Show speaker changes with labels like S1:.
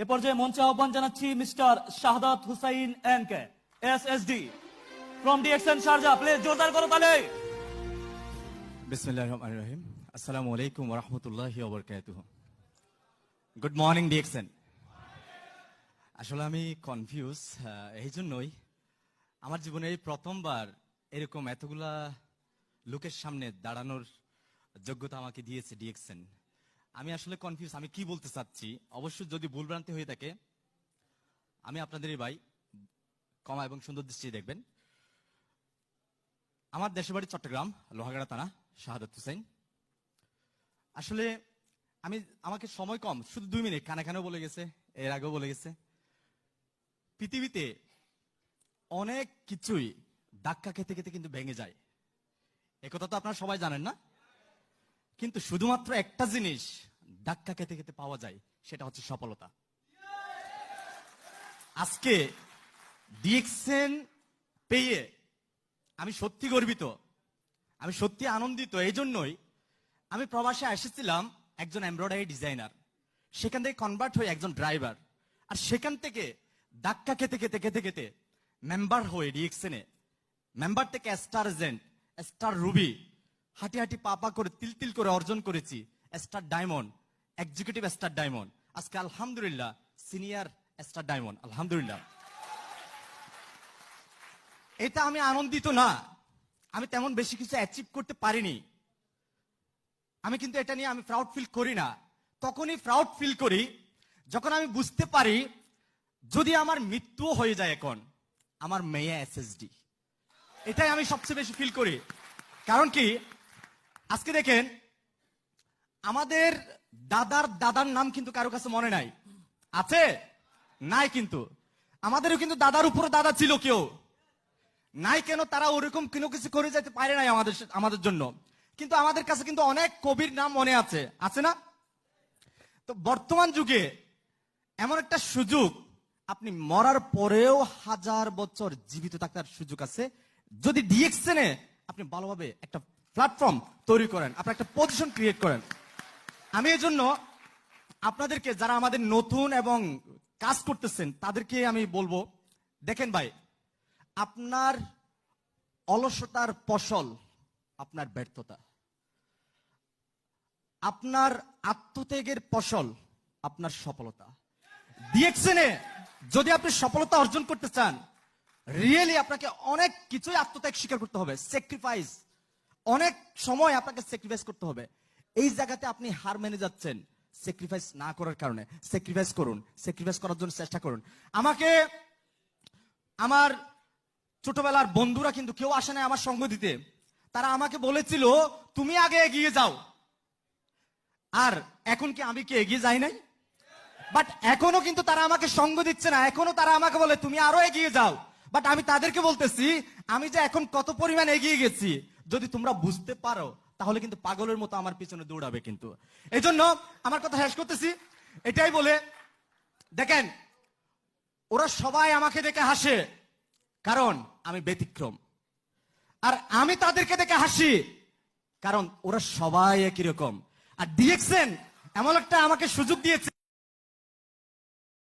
S1: এ পর্যায়ে মঞ্চে আহ্বান জানাচ্ছি mister Shahadat Hussain N K SSD from DXN Sharjah. Please জোরদার করো তালে।
S2: বিসমিল্লাহির রহমানির রহিম। আসসালামু আলাইকুম ওয়া রাহমাতুল্লাহি ওয়া বারাকাতুহু। Good morning DXN. আসলে আমি কনফিউজ, এই জন্যই আমার জীবনে এই প্রথমবার এরকম এতগুলা লোকের সামনে দাঁড়ানোর যোগ্যতা আমাকে দিয়েছে ডিএক্সএন। আমি আসলে কনফিউজ, আমি কি বলতে চাচ্ছি। অবশ্য যদি ভুলভ্রান্তি হয়ে থাকে আমি আপনাদেরই ভাই, ক্ষমা এবং সুন্দর দৃষ্টি দেখবেন। আমার দেশের বাড়ি চট্টগ্রাম, লোহাগাড়া থানা, শাহাদাত হুসাইন। আসলে আমাকে সময় কম, শুধু 2 মিনিট, কানে কানেও বলে গেছে, এর আগেও বলে গেছে। পৃথিবীতে অনেক কিছুই ধাক্কা খেতে খেতে কিন্তু ভেঙে যায়, একথা তো আপনারা সবাই জানেন না? কিন্তু শুধুমাত্র একটা জিনিস ধাক্কা খেতে খেতে পাওয়া যায়, সেটা হচ্ছে সফলতা। আজকে ডিএক্সএন পেয়ে আমি সত্যি গর্বিত, আমি সত্যি আনন্দিত। এই জন্যই আমি প্রবাসে এসেছিলাম একজন এমব্রয়ডারি ডিজাইনার, সেখান থেকে কনভার্ট হয়ে একজন ড্রাইভার, আর সেখান থেকে ধাক্কা খেতে খেতে খেতে খেতে মেম্বার হয়ে ডিএক্সএন এ, মেম্বার থেকে স্টার এজেন্ট, স্টার রুবি, হাঁটি হাঁটি পা করে তিল তিল করে অর্জন করেছি star diamond, executive star diamond, আজকে আলহামদুলিল্লাহ সিনিয়র স্টার ডায়মন্ড, আলহামদুলিল্লাহ। এটা আমি আনন্দিত না, আমি তেমন বেশি কিছু অ্যাচিভ করতে পারিনি, আমি কিন্তু এটা নিয়ে আমি প্রাউড ফিল করি না। তখনই প্রাউড ফিল করি যখন আমি বুঝতে পারি যদি আমার মৃত্যু হয়ে যায় এখন, আমার মেয়ে এসএসডি। এটাই আমি সবচেয়ে বেশি ফিল করি। কারণ কি, আজকে দেখেন আমাদের দাদার দাদার নাম কিন্তু কারো কাছে মনে নাই, আছে নাই? কিন্তু আমাদেরও কিন্তু দাদার উপরে দাদা ছিল, কেউ নাই কেন, তারা ওরকম কোনো কিছু করে যেতে পারে নাই আমাদের জন্য। কিন্তু আমাদের কাছে কিন্তু অনেক কবির নাম মনে আছে, আছে না? তো বর্তমান যুগে এমন একটা সুযোগ, আপনি মরার পরেও 1000 বছর জীবিত থাকার সুযোগ আছে যদি ডিএক্সএন এ আপনি ভালোভাবে একটা প্ল্যাটফর্ম তৈরি করেন, আপনার একটা পজিশন ক্রিয়েট করেন। আমি এই জন্য আপনাদেরকে, যারা আমাদের নতুন এবং কাজ করতেছেন, তাদেরকে আমি বলবো, দেখেন ভাই, আপনার অলসতার ফসল আপনার ব্যর্থতা, আপনার আত্মত্যাগের ফসল আপনার সফলতা। ডিএক্সএন এ যদি আপনি সফলতা অর্জন করতে চান, রিয়েলি আপনাকে অনেক কিছুই আত্মত্যাগ স্বীকার করতে হবে, স্যাক্রিফাইস, অনেক সময় আপনাকে স্যাক্রিফাইস করতে হবে। এই জায়গাতে আপনি হার মেনে যাচ্ছেন স্যাক্রিফাইস না করার কারণে। স্যাক্রিফাইস করুন, স্যাক্রিফাইস করার জন্য চেষ্টা করুন। আমাকে আমার ছোটবেলার বন্ধুরা কিন্তু কেউ আসে না আমার সঙ্গ দিতে, তারা আমাকে বলেছিল তুমি আগে এগিয়ে যাও। আর এখন কি আমি কি এগিয়ে যাই নাই? বাট এখনো কিন্তু তারা আমাকে সঙ্গ দিচ্ছে না, এখনো তারা আমাকে বলে তুমি আরো এগিয়ে যাও। বাট আমি তাদেরকে বলতেছি আমি যে এখন কত পরিমাণ এগিয়ে গেছি, যদি তোমরা বুঝতে পারো তাহলে কিন্তু পাগলের মতো আমার পিছনে দৌড়াবে। কিন্তু এই জন্য আমার কথা শেষ করতেছি এটাই বলে, দেখেন ওরা সবাই আমাকে দেখে হাসে কারণ আমি ব্যতিক্রম, আর আমি তাদেরকে দেখে হাসি কারণ ওরা সবাই একই রকম। আর ডিএক্সএন এমন একটা আমাকে সুযোগ দিয়েছে